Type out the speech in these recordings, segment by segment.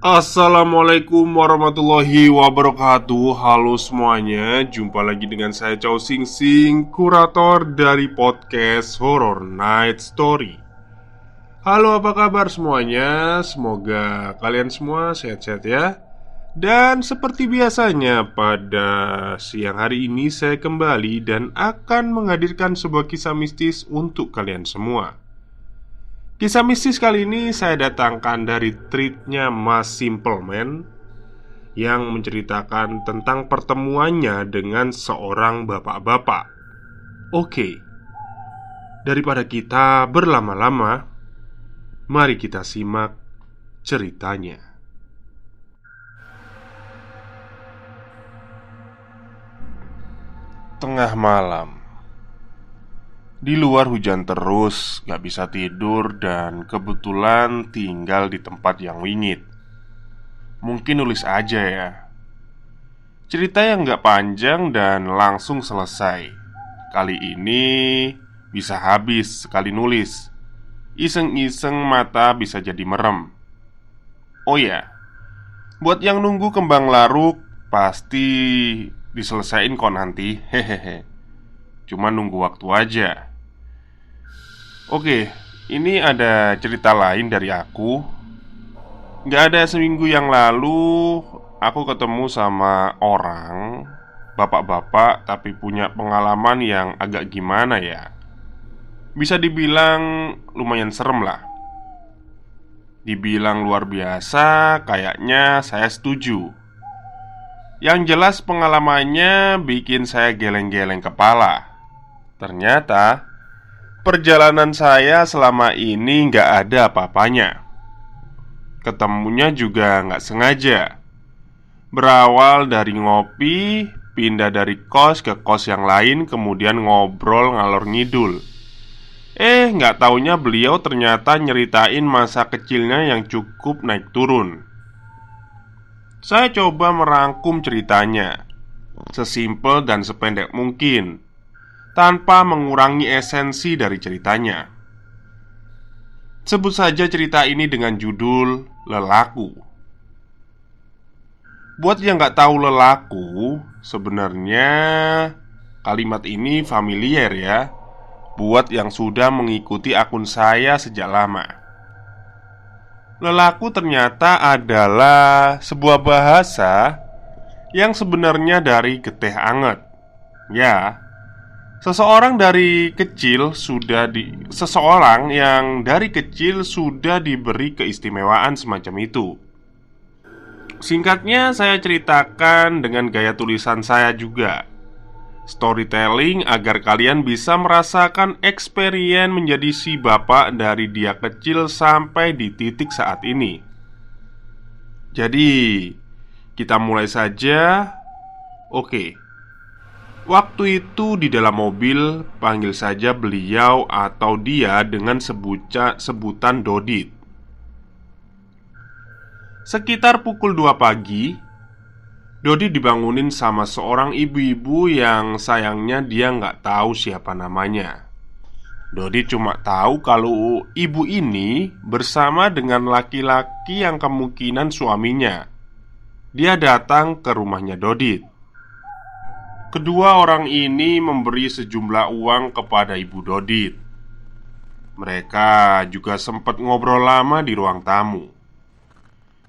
Assalamualaikum warahmatullahi wabarakatuh. Halo semuanya, jumpa lagi dengan saya Chow Sing Sing, kurator dari podcast Horror Night Story. Halo, apa kabar semuanya? Semoga kalian semua sehat-sehat ya. Dan seperti biasanya pada siang hari ini saya kembali dan akan menghadirkan sebuah kisah mistis untuk kalian semua. Kisah mistis kali ini saya datangkan dari tweetnya Mas Simple Man yang menceritakan tentang pertemuannya dengan seorang bapak-bapak. Oke, daripada kita berlama-lama, mari kita simak ceritanya. Tengah malam, di luar hujan terus, gak bisa tidur dan kebetulan tinggal di tempat yang wingit. Mungkin nulis aja ya. Cerita yang gak panjang dan langsung selesai. Kali ini bisa habis sekali nulis. Iseng-iseng mata bisa jadi merem. Oh ya, buat yang nunggu kembang laruk, pasti diselesain kok nanti. Hehehe. Cuma nunggu waktu aja. Oke, ini ada cerita lain dari aku. Gak ada seminggu yang lalu, aku ketemu sama orang bapak-bapak tapi punya pengalaman yang agak gimana ya. Bisa dibilang lumayan serem lah. Dibilang luar biasa, kayaknya saya setuju. Yang jelas pengalamannya bikin saya geleng-geleng kepala. Ternyata perjalanan saya selama ini nggak ada apa-apanya. Ketemunya juga nggak sengaja. Berawal dari ngopi, pindah dari kos ke kos yang lain, kemudian ngobrol ngalor ngidul. Nggak taunya beliau ternyata nyeritain masa kecilnya yang cukup naik turun. Saya coba merangkum ceritanya sesimpel dan sependek mungkin, tanpa mengurangi esensi dari ceritanya. Sebut saja cerita ini dengan judul Lelaku. Buat yang nggak tahu lelaku, sebenarnya kalimat ini familiar ya. Buat yang sudah mengikuti akun saya sejak lama. Lelaku ternyata adalah sebuah bahasa yang sebenarnya dari geteh anget. Ya, seseorang yang dari kecil sudah diberi keistimewaan semacam itu. Singkatnya saya ceritakan dengan gaya tulisan saya juga. Storytelling agar kalian bisa merasakan experience menjadi si bapak dari dia kecil sampai di titik saat ini. Jadi, kita mulai saja. Oke. Waktu itu di dalam mobil, panggil saja beliau atau dia dengan sebutan Dodit. Sekitar pukul 2 pagi, Dodi dibangunin sama seorang ibu-ibu yang sayangnya dia nggak tahu siapa namanya. Dodi cuma tahu kalau ibu ini bersama dengan laki-laki yang kemungkinan suaminya. Dia datang ke rumahnya Dodi. Kedua orang ini memberi sejumlah uang kepada ibu Dodi. Mereka juga sempat ngobrol lama di ruang tamu.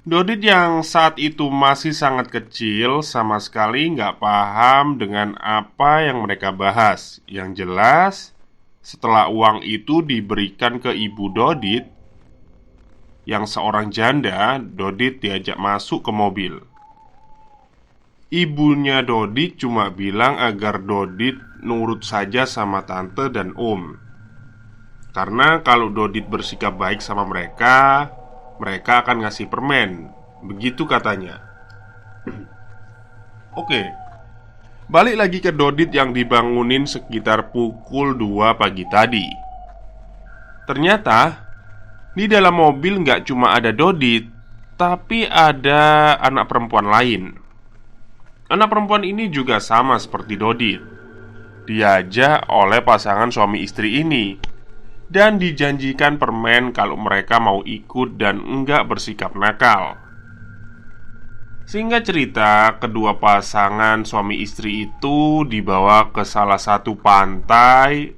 Dodit yang saat itu masih sangat kecil sama sekali nggak paham dengan apa yang mereka bahas. Yang jelas, setelah uang itu diberikan ke ibu Dodit yang seorang janda, Dodit diajak masuk ke mobil. Ibunya Dodit cuma bilang agar Dodit nurut saja sama tante dan om. Karena kalau Dodit bersikap baik sama mereka, mereka akan ngasih permen. Begitu katanya. Oke. Balik lagi ke Dodit yang dibangunin sekitar pukul 2 pagi tadi. Ternyata di dalam mobil nggak cuma ada Dodit, tapi ada anak perempuan lain. Anak perempuan ini juga sama seperti Dodit. Diajak oleh pasangan suami istri ini dan dijanjikan permen kalau mereka mau ikut dan enggak bersikap nakal. Singkat cerita, kedua pasangan suami istri itu dibawa ke salah satu pantai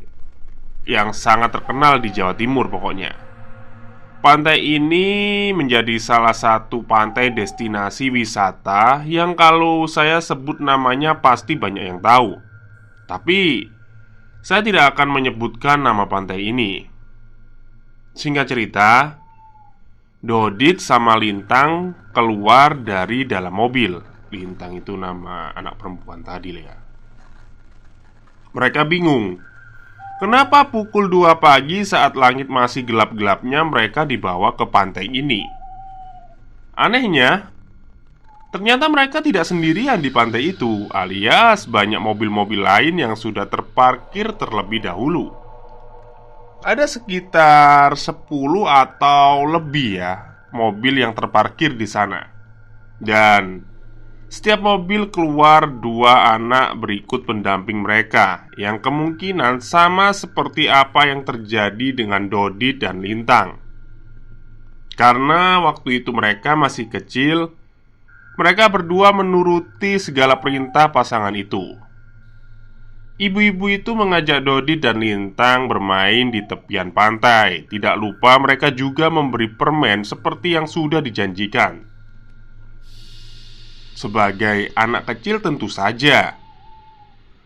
yang sangat terkenal di Jawa Timur pokoknya. Pantai ini menjadi salah satu pantai destinasi wisata yang kalau saya sebut namanya pasti banyak yang tahu. Tapi saya tidak akan menyebutkan nama pantai ini. Singkat cerita, Dodit sama Lintang keluar dari dalam mobil. Lintang itu nama anak perempuan tadi ya. Mereka bingung, kenapa pukul 2 pagi saat langit masih gelap-gelapnya mereka dibawa ke pantai ini. Anehnya, ternyata mereka tidak sendirian di pantai itu, alias banyak mobil-mobil lain yang sudah terparkir terlebih dahulu. Ada sekitar 10 atau lebih ya mobil yang terparkir di sana. Dan setiap mobil keluar dua anak berikut pendamping mereka, yang kemungkinan sama seperti apa yang terjadi dengan Dodi dan Lintang. Karena waktu itu mereka masih kecil, mereka berdua menuruti segala perintah pasangan itu. Ibu-ibu itu mengajak Dodi dan Lintang bermain di tepian pantai. Tidak lupa mereka juga memberi permen seperti yang sudah dijanjikan. Sebagai anak kecil tentu saja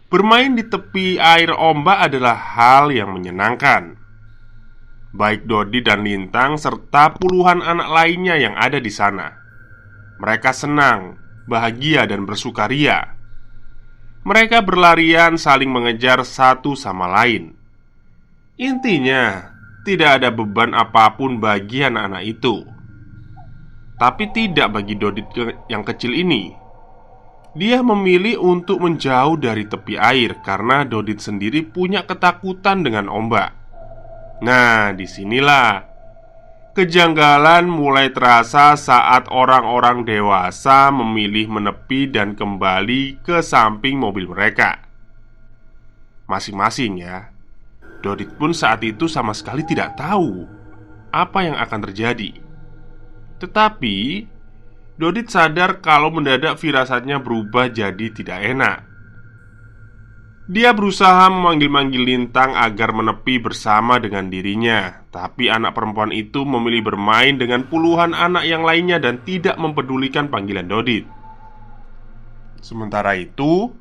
bermain di tepi air ombak adalah hal yang menyenangkan. Baik Dodi dan Lintang serta puluhan anak lainnya yang ada di sana, mereka senang, bahagia dan bersukaria. Mereka berlarian saling mengejar satu sama lain. Intinya, tidak ada beban apapun bagi anak-anak itu. Tapi tidak bagi Dodit yang kecil ini. Dia memilih untuk menjauh dari tepi air karena Dodit sendiri punya ketakutan dengan ombak. Nah, disinilah kejanggalan mulai terasa saat orang-orang dewasa memilih menepi dan kembali ke samping mobil mereka masing-masing ya. Dodit pun saat itu sama sekali tidak tahu apa yang akan terjadi. Tetapi Dodit sadar kalau mendadak firasatnya berubah jadi tidak enak. Dia berusaha memanggil-manggil Lintang agar menepi bersama dengan dirinya. Tapi anak perempuan itu memilih bermain dengan puluhan anak yang lainnya dan tidak mempedulikan panggilan Dodit. Sementara itu,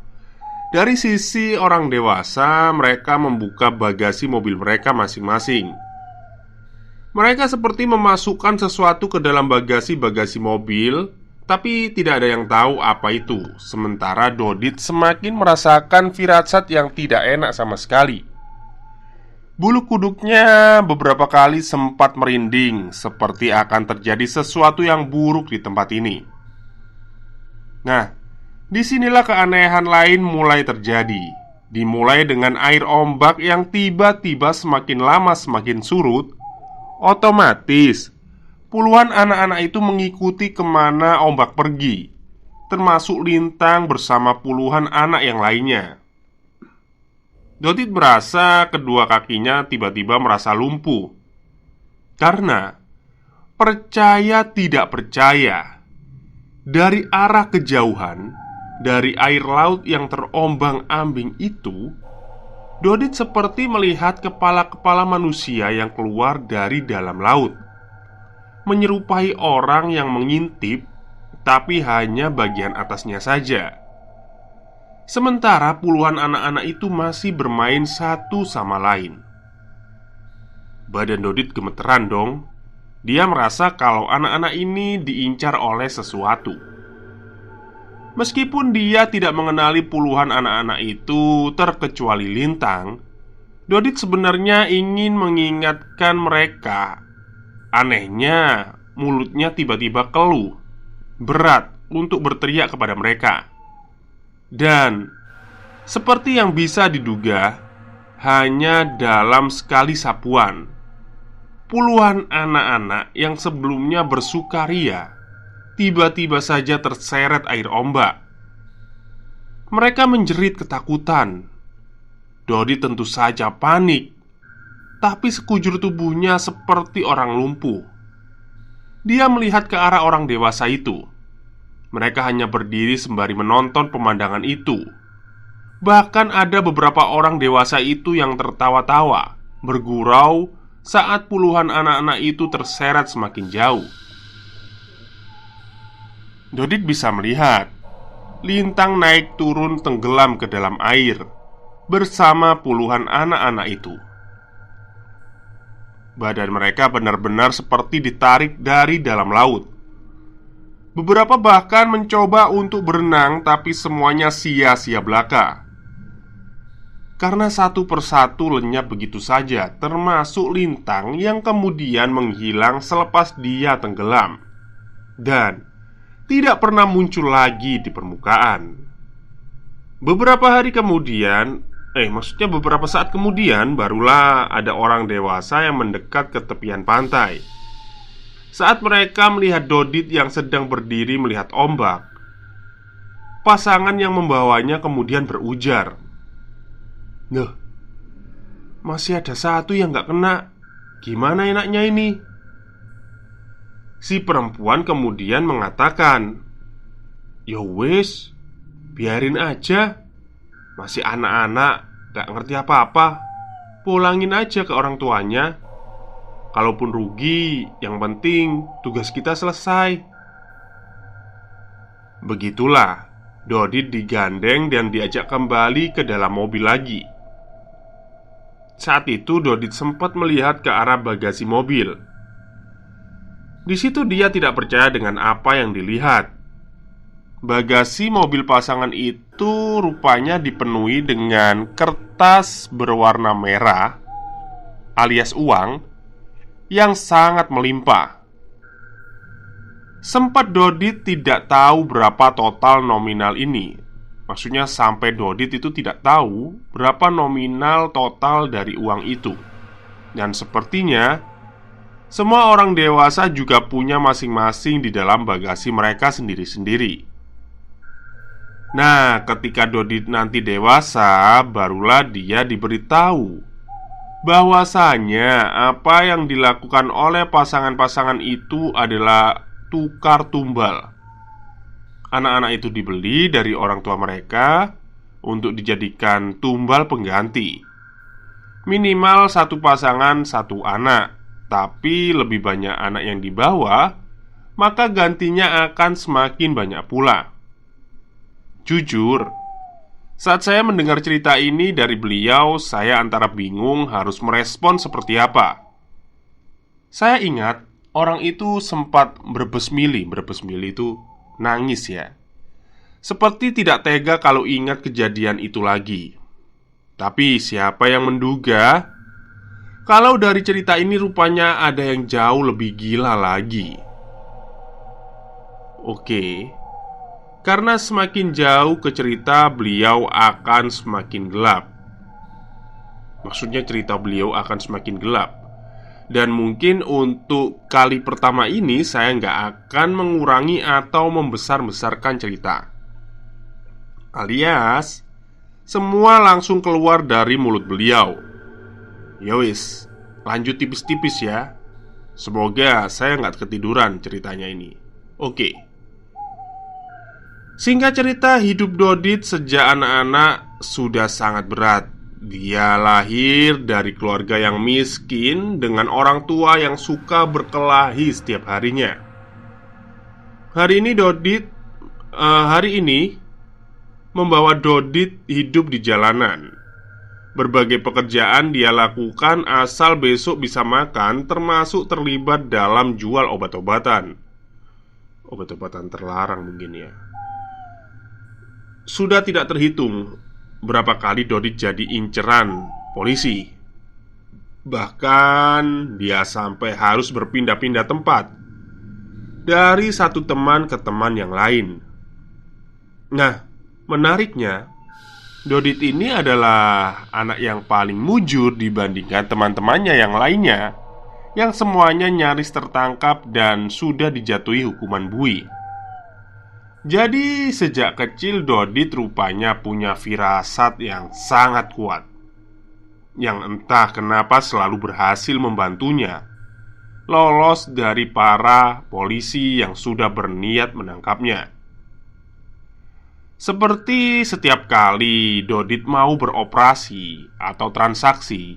dari sisi orang dewasa, mereka membuka bagasi mobil mereka masing-masing. Mereka seperti memasukkan sesuatu ke dalam bagasi-bagasi mobil, tapi tidak ada yang tahu apa itu. Sementara Dodit semakin merasakan firasat yang tidak enak sama sekali. Bulu kuduknya beberapa kali sempat merinding, seperti akan terjadi sesuatu yang buruk di tempat ini. Nah, disinilah keanehan lain mulai terjadi. Dimulai dengan air ombak yang tiba-tiba semakin lama semakin surut. Otomatis puluhan anak-anak itu mengikuti kemana ombak pergi, termasuk Lintang bersama puluhan anak yang lainnya. Dodit merasa kedua kakinya tiba-tiba merasa lumpuh. Karena percaya tidak percaya, dari arah kejauhan, dari air laut yang terombang-ambing itu, Dodit seperti melihat kepala-kepala manusia yang keluar dari dalam laut, menyerupai orang yang mengintip, tapi hanya bagian atasnya saja. Sementara puluhan anak-anak itu masih bermain satu sama lain. Badan Dodit gemeteran dong. Dia merasa kalau anak-anak ini diincar oleh sesuatu. Meskipun dia tidak mengenali puluhan anak-anak itu terkecuali Lintang, Dodit sebenarnya ingin mengingatkan mereka. Anehnya, mulutnya tiba-tiba keluh, berat untuk berteriak kepada mereka. Dan seperti yang bisa diduga, hanya dalam sekali sapuan, puluhan anak-anak yang sebelumnya bersukaria tiba-tiba saja terseret air ombak. Mereka menjerit ketakutan. Dodi tentu saja panik, tapi sekujur tubuhnya seperti orang lumpuh. Dia melihat ke arah orang dewasa itu. Mereka hanya berdiri sembari menonton pemandangan itu. Bahkan ada beberapa orang dewasa itu yang tertawa-tawa, bergurau saat puluhan anak-anak itu terseret semakin jauh. Dodit bisa melihat lintang naik turun tenggelam ke dalam air bersama puluhan anak-anak itu. Badan mereka benar-benar seperti ditarik dari dalam laut. Beberapa bahkan mencoba untuk berenang, tapi semuanya sia-sia belaka. Karena satu persatu lenyap begitu saja, termasuk lintang yang kemudian menghilang selepas dia tenggelam dan tidak pernah muncul lagi di permukaan. Beberapa hari kemudian, maksudnya beberapa saat kemudian, barulah ada orang dewasa yang mendekat ke tepian pantai. Saat mereka melihat Dodit yang sedang berdiri melihat ombak, pasangan yang membawanya kemudian berujar, "Loh, masih ada satu yang gak kena. Gimana enaknya ini?" Si perempuan kemudian mengatakan, "Ya wis, biarin aja. Masih anak-anak, gak ngerti apa-apa. Pulangin aja ke orang tuanya. Kalaupun rugi, yang penting tugas kita selesai." Begitulah, Dodit digandeng dan diajak kembali ke dalam mobil lagi. Saat itu Dodit sempat melihat ke arah bagasi mobil. Di situ dia tidak percaya dengan apa yang dilihat. Bagasi mobil pasangan itu rupanya dipenuhi dengan kertas berwarna merah alias uang yang sangat melimpah. Sempat Dodit tidak tahu berapa total nominal ini. Maksudnya sampai Dodit itu tidak tahu berapa nominal total dari uang itu. Dan sepertinya semua orang dewasa juga punya masing-masing di dalam bagasi mereka sendiri-sendiri. Nah, ketika Dodit nanti dewasa, barulah dia diberitahu bahwasanya apa yang dilakukan oleh pasangan-pasangan itu adalah tukar tumbal. Anak-anak itu dibeli dari orang tua mereka untuk dijadikan tumbal pengganti. Minimal satu pasangan satu anak, tapi lebih banyak anak yang dibawa, maka gantinya akan semakin banyak pula. Jujur, saat saya mendengar cerita ini dari beliau, saya antara bingung harus merespon seperti apa. Saya ingat orang itu sempat berbesmili itu nangis ya. Seperti tidak tega kalau ingat kejadian itu lagi. Tapi siapa yang menduga kalau dari cerita ini rupanya ada yang jauh lebih gila lagi. Oke. Karena semakin jauh ke cerita, beliau akan semakin gelap. Maksudnya cerita beliau akan semakin gelap. Dan mungkin untuk kali pertama ini saya nggak akan mengurangi atau membesar-besarkan cerita. Alias, semua langsung keluar dari mulut beliau. Yowis, lanjut tipis-tipis ya. Semoga saya nggak ketiduran ceritanya ini. Oke. Singkat cerita, hidup Dodit sejak anak-anak sudah sangat berat. Dia lahir dari keluarga yang miskin dengan orang tua yang suka berkelahi setiap harinya. Hari ini membawa Dodit hidup di jalanan. Berbagai pekerjaan dia lakukan asal besok bisa makan, termasuk terlibat dalam jual obat-obatan. Obat-obatan terlarang mungkin ya. Sudah tidak terhitung berapa kali Dodit jadi inceran polisi. Bahkan dia sampai harus berpindah-pindah tempat dari satu teman ke teman yang lain. Nah, menariknya, Dodit ini adalah anak yang paling mujur dibandingkan teman-temannya yang lainnya, yang semuanya nyaris tertangkap dan sudah dijatuhi hukuman bui. Jadi sejak kecil Dodit rupanya punya firasat yang sangat kuat, yang entah kenapa selalu berhasil membantunya lolos dari para polisi yang sudah berniat menangkapnya. Seperti setiap kali Dodit mau beroperasi atau transaksi,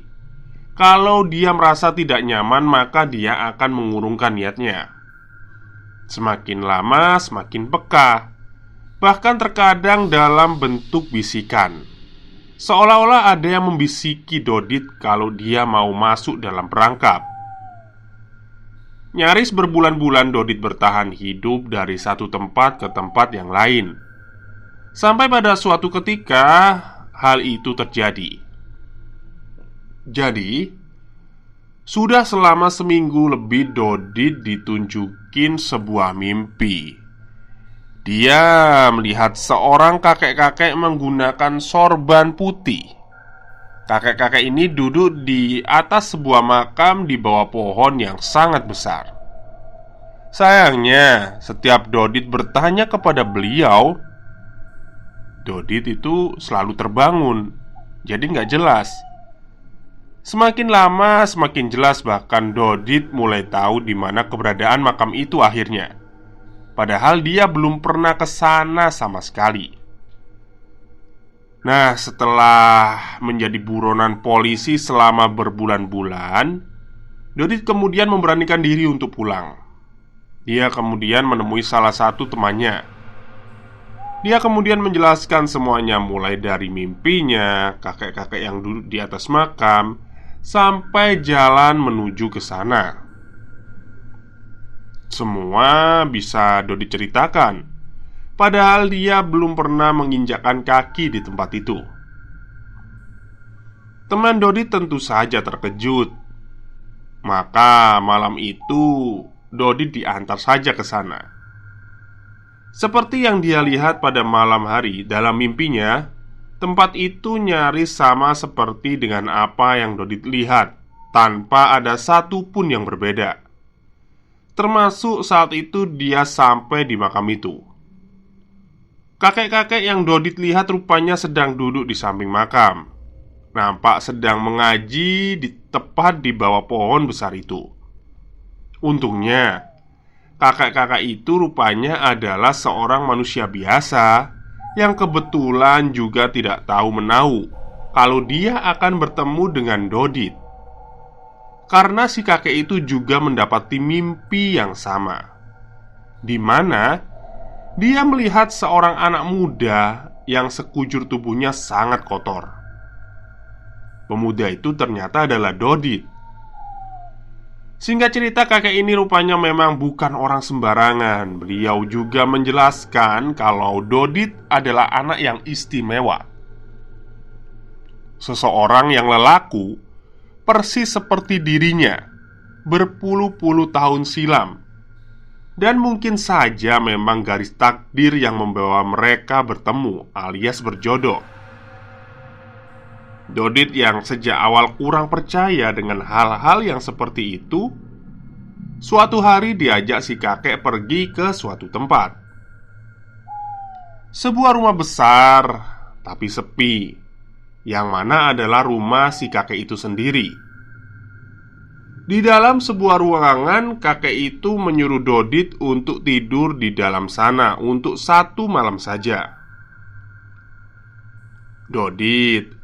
kalau dia merasa tidak nyaman, maka dia akan mengurungkan niatnya. Semakin lama semakin peka, bahkan terkadang dalam bentuk bisikan, seolah-olah ada yang membisiki Dodit kalau dia mau masuk dalam perangkap. Nyaris berbulan-bulan Dodit bertahan hidup dari satu tempat ke tempat yang lain. Sampai pada suatu ketika hal itu terjadi. Jadi, sudah selama seminggu lebih Dodit ditunjukin sebuah mimpi. Dia melihat seorang kakek-kakek menggunakan sorban putih. Kakek-kakek ini duduk di atas sebuah makam di bawah pohon yang sangat besar. Sayangnya, setiap Dodit bertanya kepada beliau, Dodit itu selalu terbangun, jadi nggak jelas. Semakin lama semakin jelas, bahkan Dodit mulai tahu di mana keberadaan makam itu akhirnya. Padahal dia belum pernah ke sana sama sekali. Nah, setelah menjadi buronan polisi selama berbulan-bulan, Dodit kemudian memberanikan diri untuk pulang. Dia kemudian menemui salah satu temannya. Dia kemudian menjelaskan semuanya, mulai dari mimpinya, kakek-kakek yang duduk di atas makam, sampai jalan menuju ke sana. Semua bisa Dodi ceritakan, padahal dia belum pernah menginjakkan kaki di tempat itu. Teman Dodi tentu saja terkejut. Maka malam itu Dodi diantar saja ke sana. Seperti yang dia lihat pada malam hari dalam mimpinya, tempat itu nyaris sama seperti dengan apa yang Dodit lihat, tanpa ada satu pun yang berbeda. Termasuk saat itu dia sampai di makam itu. Kakek-kakek yang Dodit lihat rupanya sedang duduk di samping makam. Nampak sedang mengaji di tepat di bawah pohon besar itu. Untungnya, kakek-kakek itu rupanya adalah seorang manusia biasa yang kebetulan juga tidak tahu menahu kalau dia akan bertemu dengan Dodit. Karena si kakek itu juga mendapati mimpi yang sama, di mana dia melihat seorang anak muda yang sekujur tubuhnya sangat kotor. Pemuda itu ternyata adalah Dodit. Singkat cerita, kakek ini rupanya memang bukan orang sembarangan. Beliau juga menjelaskan kalau Dodit adalah anak yang istimewa, seseorang yang lelaku, persis seperti dirinya berpuluh-puluh tahun silam. Dan mungkin saja memang garis takdir yang membawa mereka bertemu alias berjodoh. Dodit yang sejak awal kurang percaya dengan hal-hal yang seperti itu, suatu hari diajak si kakek pergi ke suatu tempat. Sebuah rumah besar tapi sepi, yang mana adalah rumah si kakek itu sendiri. Di dalam sebuah ruangan, kakek itu menyuruh Dodit untuk tidur di dalam sana untuk satu malam saja. Dodit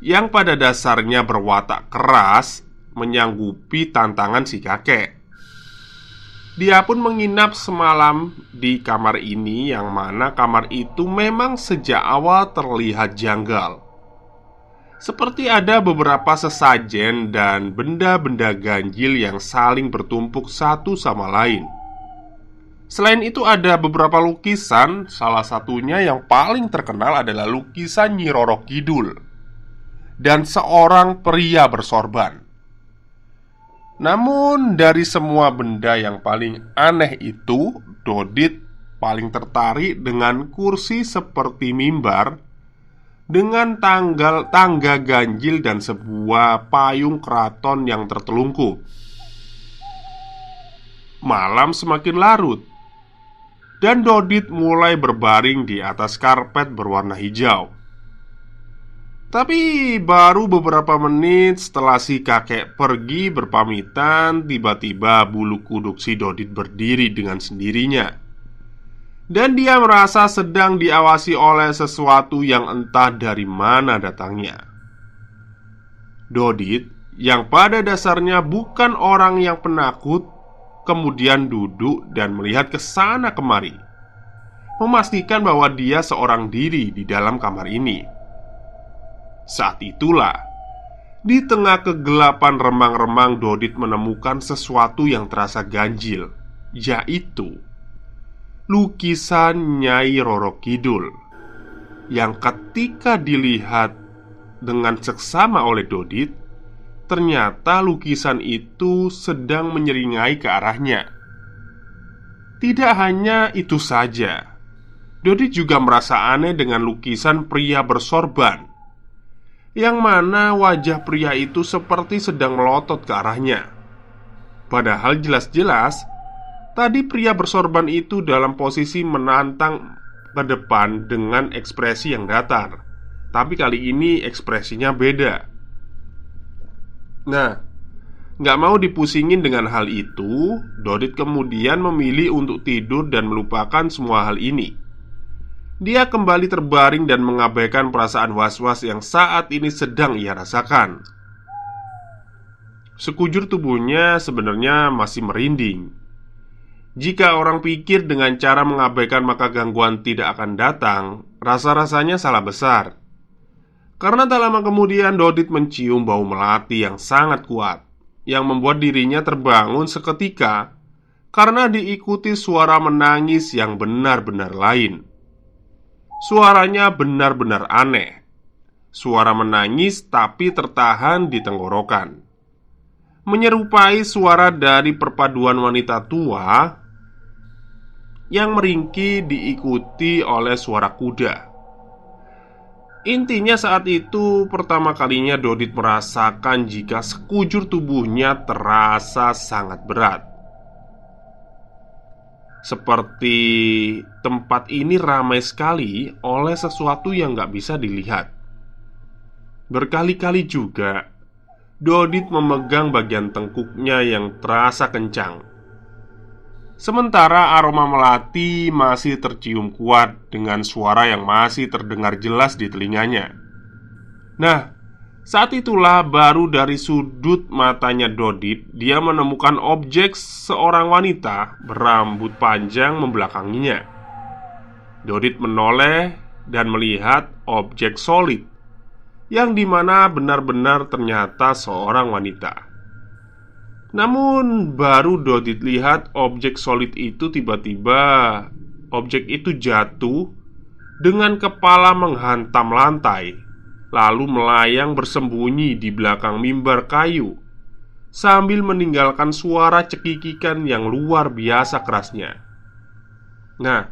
yang pada dasarnya berwatak keras menyanggupi tantangan si kakek. Dia pun menginap semalam di kamar ini, yang mana kamar itu memang sejak awal terlihat janggal. Seperti ada beberapa sesajen dan benda-benda ganjil yang saling bertumpuk satu sama lain. Selain itu ada beberapa lukisan, salah satunya yang paling terkenal adalah lukisan Nyi Roro Kidul dan seorang pria bersorban. Namun dari semua benda yang paling aneh itu, Dodit paling tertarik dengan kursi seperti mimbar dengan tangga ganjil dan sebuah payung keraton yang tertelungkup. Malam semakin larut, dan Dodit mulai berbaring di atas karpet berwarna hijau. Tapi baru beberapa menit setelah si kakek pergi berpamitan, tiba-tiba bulu kuduk si Dodit berdiri dengan sendirinya. dan dia merasa sedang diawasi oleh sesuatu yang entah dari mana datangnya. Dodit, yang pada dasarnya bukan orang yang penakut, kemudian duduk dan melihat ke sana kemari, memastikan bahwa dia seorang diri di dalam kamar ini. Saat itulah, di tengah kegelapan remang-remang, Dodit menemukan sesuatu yang terasa ganjil, yaitu lukisan Nyai Roro Kidul, yang ketika dilihat dengan seksama oleh Dodit, ternyata lukisan itu sedang menyeringai ke arahnya. Tidak hanya itu saja, Dodit juga merasa aneh dengan lukisan pria bersorban, yang mana wajah pria itu seperti sedang melotot ke arahnya. Padahal jelas-jelas tadi pria bersorban itu dalam posisi menantang ke depan dengan ekspresi yang datar. Tapi kali ini ekspresinya beda. Nah, gak mau dipusingin dengan hal itu, Dodit kemudian memilih untuk tidur dan melupakan semua hal ini. Dia kembali terbaring dan mengabaikan perasaan was-was yang saat ini sedang ia rasakan. Sekujur tubuhnya sebenarnya masih merinding. Jika orang pikir dengan cara mengabaikan maka gangguan tidak akan datang, rasa-rasanya salah besar. Karena tak lama kemudian Dodit mencium bau melati yang sangat kuat, yang membuat dirinya terbangun seketika karena diikuti suara menangis yang benar-benar lain. Suaranya benar-benar aneh. Suara menangis tapi tertahan di tenggorokan, menyerupai suara dari perpaduan wanita tua yang meringkih diikuti oleh suara kuda. Intinya saat itu pertama kalinya Dodit merasakan jika sekujur tubuhnya terasa sangat berat. Seperti tempat ini ramai sekali oleh sesuatu yang gak bisa dilihat. Berkali-kali juga Dodit memegang bagian tengkuknya yang terasa kencang, sementara aroma melati masih tercium kuat dengan suara yang masih terdengar jelas di telinganya. Nah, saat itulah baru dari sudut matanya Dodit dia menemukan objek seorang wanita berambut panjang membelakanginya. Dodit menoleh dan melihat objek solid, yang dimana benar-benar ternyata seorang wanita. Namun baru Dodit lihat objek solid itu, tiba-tiba objek itu jatuh dengan kepala menghantam lantai, lalu melayang bersembunyi di belakang mimbar kayu, sambil meninggalkan suara cekikikan yang luar biasa kerasnya. Nah,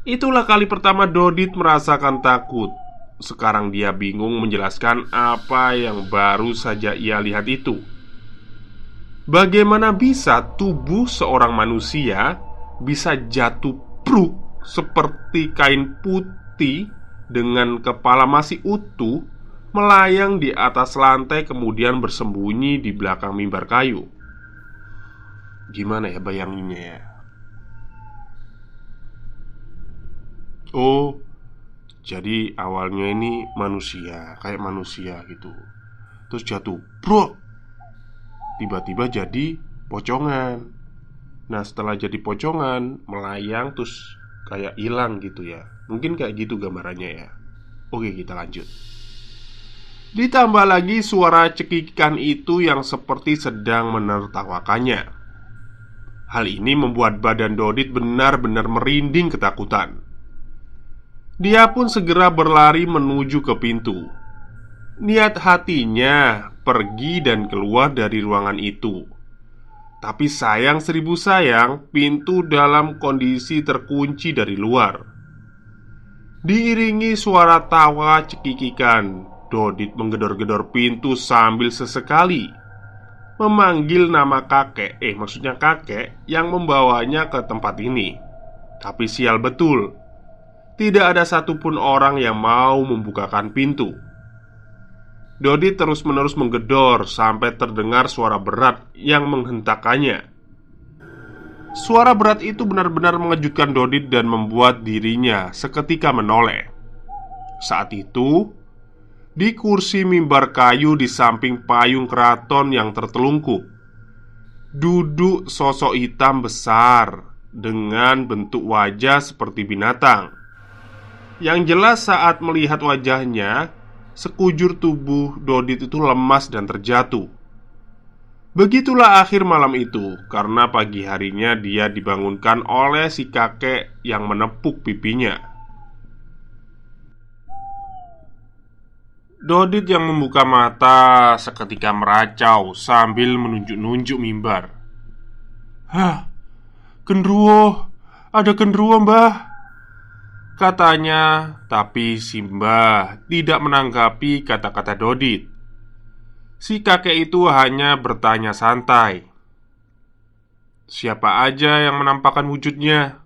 itulah kali pertama Dodit merasakan takut. Sekarang dia bingung menjelaskan apa yang baru saja ia lihat itu. Bagaimana bisa tubuh seorang manusia bisa jatuh bruk seperti kain putih dengan kepala masih utuh, melayang di atas lantai kemudian bersembunyi di belakang mimbar kayu. Gimana ya bayanginnya ya? Oh, jadi awalnya ini manusia, kayak manusia gitu. Terus jatuh, bro. Tiba-tiba jadi pocongan. Nah setelah jadi pocongan, melayang terus kayak hilang gitu ya. Mungkin kayak gitu gambarannya ya. Oke, kita lanjut. Ditambah lagi suara cekikan itu yang seperti sedang menertawakannya. Hal ini membuat badan Dodit benar-benar merinding ketakutan. Dia pun segera berlari menuju ke pintu. Niat hatinya pergi dan keluar dari ruangan itu. Tapi sayang seribu sayang, pintu dalam kondisi terkunci dari luar. Diiringi suara tawa cekikikan, Dodit menggedor-gedor pintu sambil sesekali memanggil nama kakek, maksudnya kakek yang membawanya ke tempat ini. Tapi sial betul, tidak ada satupun orang yang mau membukakan pintu. Dodit terus-menerus menggedor sampai terdengar suara berat yang menghentakkannya. Suara berat itu benar-benar mengejutkan Dodit dan membuat dirinya seketika menoleh. Saat itu, di kursi mimbar kayu di samping payung keraton yang tertelungkup, duduk sosok hitam besar dengan bentuk wajah seperti binatang. Yang jelas saat melihat wajahnya, sekujur tubuh Dodit itu lemas dan terjatuh. Begitulah akhir malam itu, karena pagi harinya dia dibangunkan oleh si kakek yang menepuk pipinya. Dodit yang membuka mata seketika meracau sambil menunjuk-nunjuk mimbar. "Hah, genderuwo, ada genderuwo, Mbah," katanya, tapi si Mbah tidak menanggapi kata-kata Dodit. Si kakek itu hanya bertanya santai, "Siapa aja yang menampakkan wujudnya?"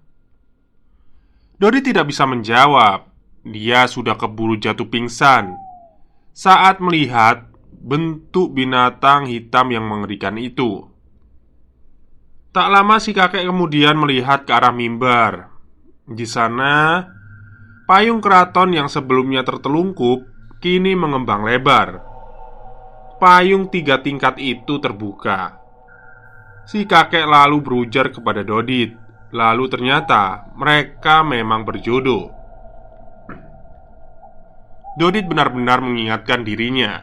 Dodi tidak bisa menjawab. Dia sudah keburu jatuh pingsan saat melihat bentuk binatang hitam yang mengerikan itu. Tak lama si kakek kemudian melihat ke arah mimbar. Di sana, payung keraton yang sebelumnya tertelungkup kini mengembang lebar. Payung 3 tingkat itu terbuka. Si kakek lalu berujar kepada Dodit. Lalu ternyata mereka memang berjodoh. Dodit benar-benar mengingatkan dirinya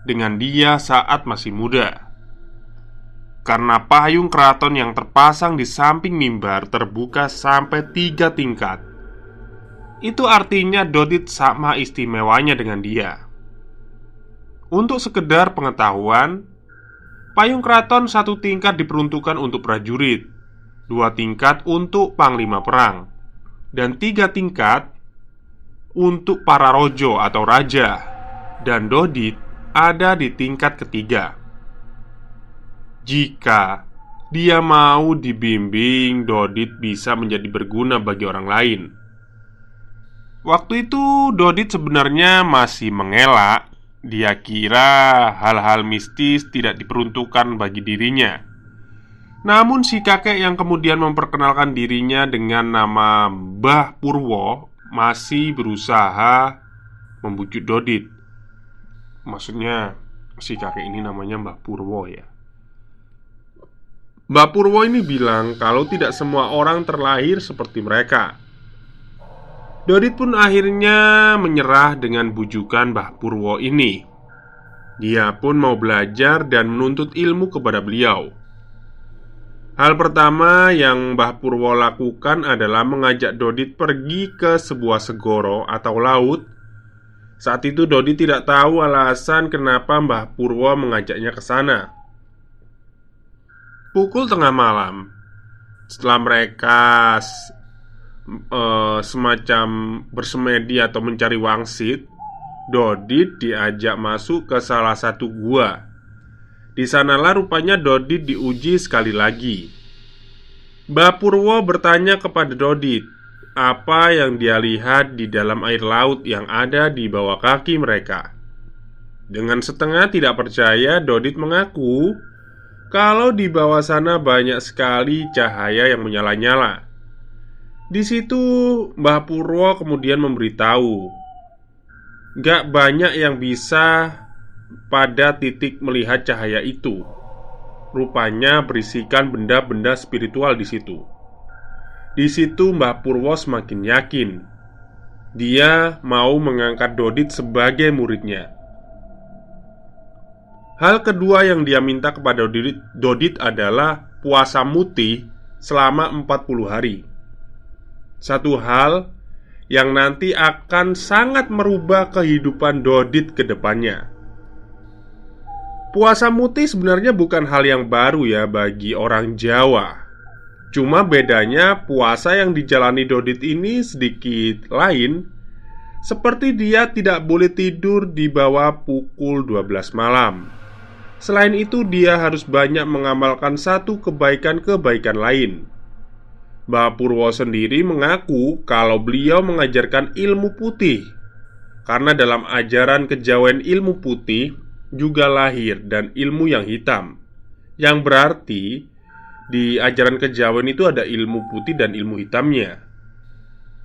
dengan dia saat masih muda. Karena payung keraton yang terpasang di samping mimbar terbuka sampai 3 tingkat. Itu artinya Dodit sama istimewanya dengan dia. Untuk sekedar pengetahuan, payung keraton 1 tingkat diperuntukkan untuk prajurit, 2 tingkat untuk panglima perang, dan 3 tingkat untuk para rojo atau raja. Dan Dodit ada di tingkat ketiga. Jika dia mau dibimbing, Dodit bisa menjadi berguna bagi orang lain. Waktu itu Dodit sebenarnya masih mengelak. Dia kira hal-hal mistis tidak diperuntukkan bagi dirinya. Namun si kakek yang kemudian memperkenalkan dirinya dengan nama Mbah Purwo masih berusaha membujuk Dodit. Maksudnya si kakek ini namanya Mbah Purwo ya. Mbah Purwo ini bilang kalau tidak semua orang terlahir seperti mereka. Dodit pun akhirnya menyerah dengan bujukan Mbah Purwo ini. Dia pun mau belajar dan menuntut ilmu kepada beliau. Hal pertama yang Mbah Purwo lakukan adalah mengajak Dodit pergi ke sebuah segoro atau laut. Saat itu Dodit tidak tahu alasan kenapa Mbah Purwo mengajaknya ke sana. Pukul tengah malam, setelah mereka semacam bersemedi atau mencari wangsit, Dodit diajak masuk ke salah satu gua. Di sanalah rupanya Dodit diuji sekali lagi. Mbah Purwo bertanya kepada Dodit apa yang dia lihat di dalam air laut yang ada di bawah kaki mereka. Dengan setengah tidak percaya, Dodit mengaku kalau di bawah sana banyak sekali cahaya yang menyala-nyala. Di situ Mbah Purwo kemudian memberitahu, gak banyak yang bisa pada titik melihat cahaya itu. Rupanya berisikan benda-benda spiritual di situ. Di situ Mbah Purwo semakin yakin. Dia mau mengangkat Dodit sebagai muridnya. Hal kedua yang dia minta kepada Dodit adalah puasa mutih selama 40 hari. Satu hal yang nanti akan sangat merubah kehidupan Dodit ke depannya. Puasa mutih sebenarnya bukan hal yang baru ya bagi orang Jawa. Cuma bedanya puasa yang dijalani Dodit ini sedikit lain. Seperti dia tidak boleh tidur di bawah pukul 12 malam. Selain itu dia harus banyak mengamalkan satu kebaikan-kebaikan lain. Mbah Purwo sendiri mengaku kalau beliau mengajarkan ilmu putih. Karena dalam ajaran kejawen ilmu putih juga lahir dan ilmu yang hitam, yang berarti Di ajaran kejawen itu ada ilmu putih dan ilmu hitamnya.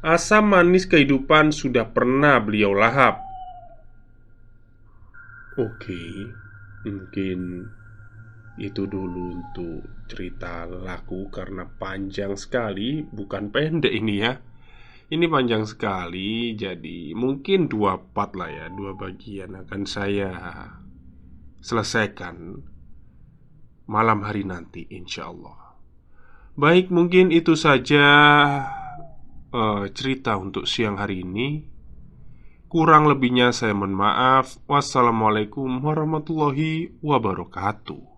Asam manis kehidupan sudah pernah beliau lahap. Oke, mungkin itu dulu untuk cerita laku karena panjang sekali, bukan pendek ini ya. Ini panjang sekali, jadi mungkin dua part lah ya, dua bagian akan saya selesaikan malam hari nanti insya Allah. Baik, mungkin itu saja cerita untuk siang hari ini. Kurang lebihnya saya mohon maaf. Wassalamualaikum warahmatullahi wabarakatuh.